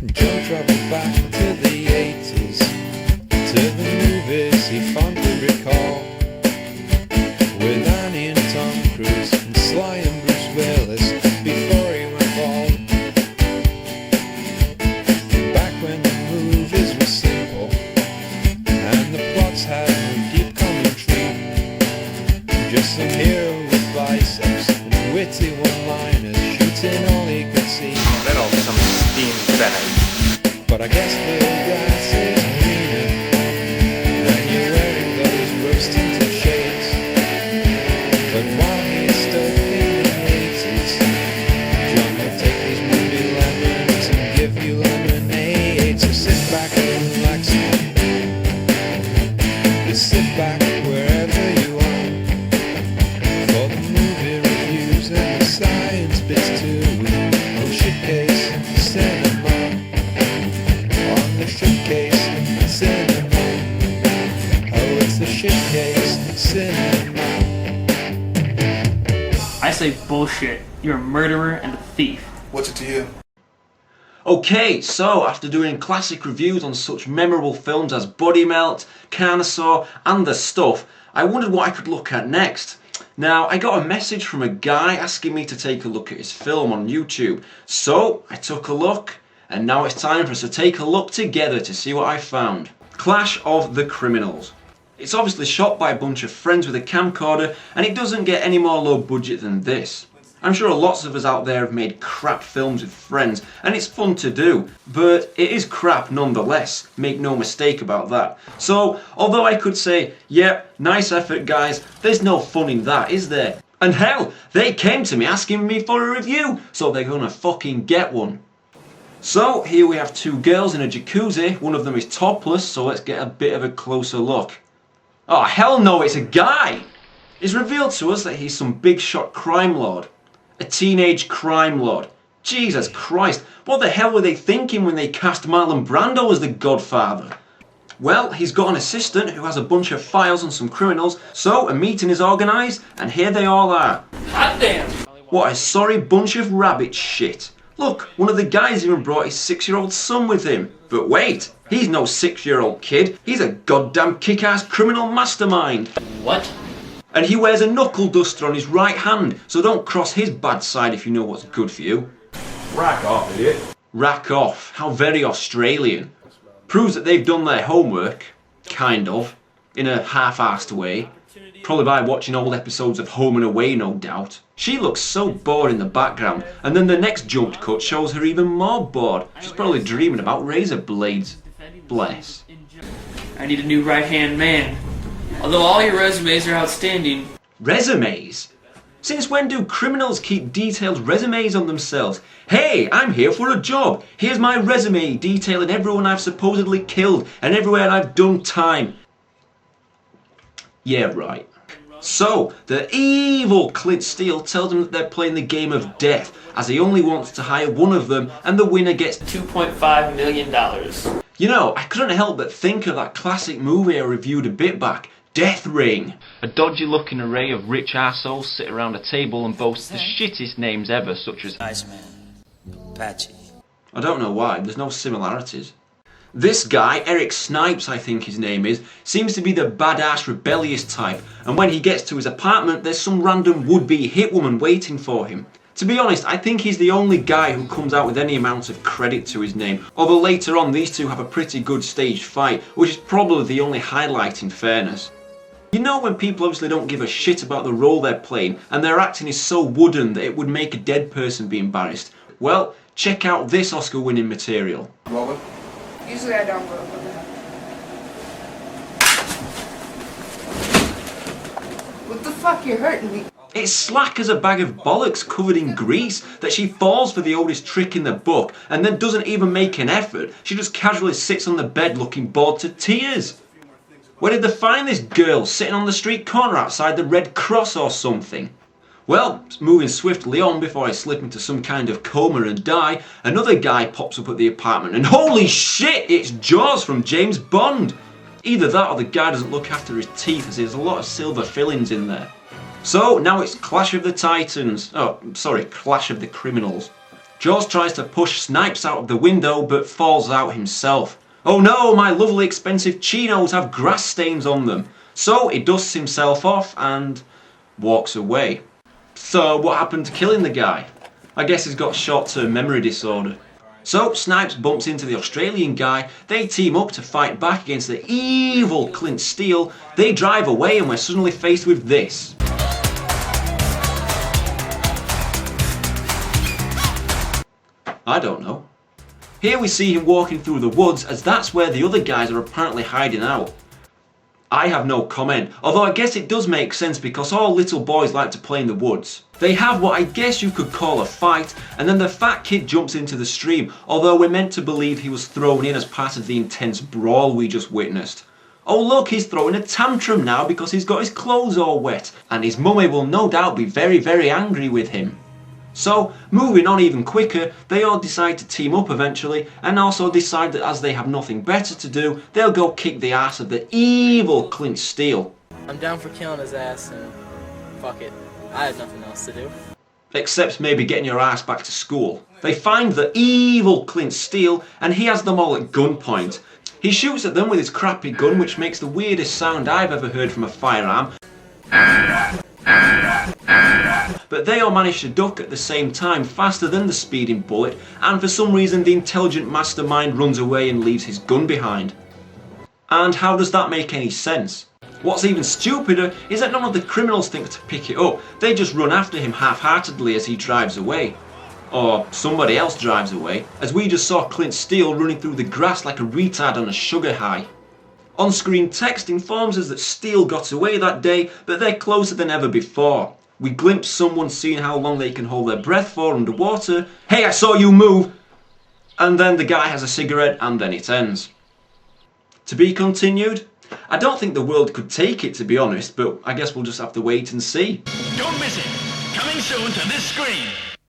Joe travelled back to the 80s, to the movies he fondly recalled, with Annie and Tom Cruise and Sly and Bruce Willis before he went bald. Back when the movies were simple and the plots had no deep commentary, just some hero with biceps and witty one-liners shooting all he could see. Then all some steamed Bennett. But I guess the grass is greener when you're wearing those rose-tinted shades. But while he's stuck in the 80s, John will take his movie lemons and give you lemonade. So sit back and relax, just sit back wherever you are, for the movie reviews and the science bits too. Oh, Shitcase Cinema. On the Shitcase Cinema. Oh, it's the Shitcase Cinema. I say bullshit. You're a murderer and a thief. What's it to you? Okay, so after doing classic reviews on such memorable films as Body Melt, Carnosaur and The Stuff, I wondered what I could look at next. Now, I got a message from a guy asking me to take a look at his film on YouTube. So, I took a look, and now it's time for us to take a look together to see what I found. Clash of the Criminals. It's obviously shot by a bunch of friends with a camcorder, and it doesn't get any more low budget than this. I'm sure lots of us out there have made crap films with friends, and it's fun to do, but it is crap nonetheless, make no mistake about that. So, although I could say, yeah, nice effort guys, there's no fun in that, is there? And hell, they came to me asking me for a review, so they're gonna fucking get one. So, here we have two girls in a jacuzzi, one of them is topless, so let's get a bit of a closer look. Oh hell no, it's a guy! It's revealed to us that he's some big shot crime lord. A teenage crime lord. Jesus Christ, what the hell were they thinking when they cast Marlon Brando as the Godfather? Well, he's got an assistant who has a bunch of files on some criminals, so a meeting is organised, and here they all are. Hot damn! What a sorry bunch of rabbit shit. Look, one of the guys even brought his 6-year-old son with him. But wait, he's no 6-year-old kid, he's a goddamn kick-ass criminal mastermind. What? And he wears a knuckle duster on his right hand, so don't cross his bad side if you know what's good for you. Rack off, idiot. Rack off, how very Australian. Proves that they've done their homework, kind of, in a half-arsed way. Probably by watching old episodes of Home and Away, no doubt. She looks so bored in the background, and then the next jumped cut shows her even more bored. She's probably dreaming about razor blades. Bless. I need a new right-hand man. Although all your resumes are outstanding. Resumes? Since when do criminals keep detailed resumes on themselves? Hey, I'm here for a job. Here's my resume detailing everyone I've supposedly killed and everywhere I've done time. Yeah, right. So, the evil Clint Steele tells them that they're playing the game of death, as he only wants to hire one of them, and the winner gets $2.5 million. You know, I couldn't help but think of that classic movie I reviewed a bit back, Death Ring. A dodgy looking array of rich arseholes sit around a table and boast the shittest names ever, such as Iceman, Apache. I don't know why, there's no similarities. This guy, Eric Snipes I think his name is, seems to be the badass rebellious type, and when he gets to his apartment there's some random would-be hitwoman waiting for him. To be honest, I think he's the only guy who comes out with any amount of credit to his name, although later on these two have a pretty good staged fight, which is probably the only highlight in fairness. You know when people obviously don't give a shit about the role they're playing, and their acting is so wooden that it would make a dead person be embarrassed? Well, check out this Oscar-winning material. Rolling? Usually I don't roll. What the fuck, you're hurting me. It's slack as a bag of bollocks covered in grease that she falls for the oldest trick in the book and then doesn't even make an effort. She just casually sits on the bed looking bored to tears. Where did they find this girl? Sitting on the street corner outside the Red Cross or something? Well, moving swiftly on before I slip into some kind of coma and die, another guy pops up at the apartment and holy shit, it's Jaws from James Bond! Either that or the guy doesn't look after his teeth as there's a lot of silver fillings in there. So now it's Clash of the Titans. Oh, sorry, Clash of the Criminals. Jaws tries to push Snipes out of the window but falls out himself. Oh no, my lovely expensive chinos have grass stains on them. So he dusts himself off and walks away. So what happened to killing the guy? I guess he's got short-term memory disorder. So Snipes bumps into the Australian guy, they team up to fight back against the evil Clint Steele, they drive away and we're suddenly faced with this. I don't know. Here we see him walking through the woods as that's where the other guys are apparently hiding out. I have no comment, although I guess it does make sense because all little boys like to play in the woods. They have what I guess you could call a fight, and then the fat kid jumps into the stream, although we're meant to believe he was thrown in as part of the intense brawl we just witnessed. Oh look, he's throwing a tantrum now because he's got his clothes all wet, and his mummy will no doubt be very, very angry with him. So, moving on even quicker, they all decide to team up eventually, and also decide that as they have nothing better to do, they'll go kick the ass of the evil Clint Steele. I'm down for killing his ass and fuck it. I have nothing else to do. Except maybe getting your ass back to school. They find the evil Clint Steele, and he has them all at gunpoint. He shoots at them with his crappy gun, which makes the weirdest sound I've ever heard from a firearm. But they all manage to duck at the same time, faster than the speeding bullet, and for some reason the intelligent mastermind runs away and leaves his gun behind. And how does that make any sense? What's even stupider is that none of the criminals think to pick it up, they just run after him half-heartedly as he drives away. Or somebody else drives away, as we just saw Clint Steele running through the grass like a retard on a sugar high. On-screen text informs us that Steele got away that day, but they're closer than ever before. We glimpse someone seeing how long they can hold their breath for underwater. Hey, I saw you move! And then the guy has a cigarette and then it ends. To be continued? I don't think the world could take it, to be honest, but I guess we'll just have to wait and see. Don't miss it. Coming soon to this screen.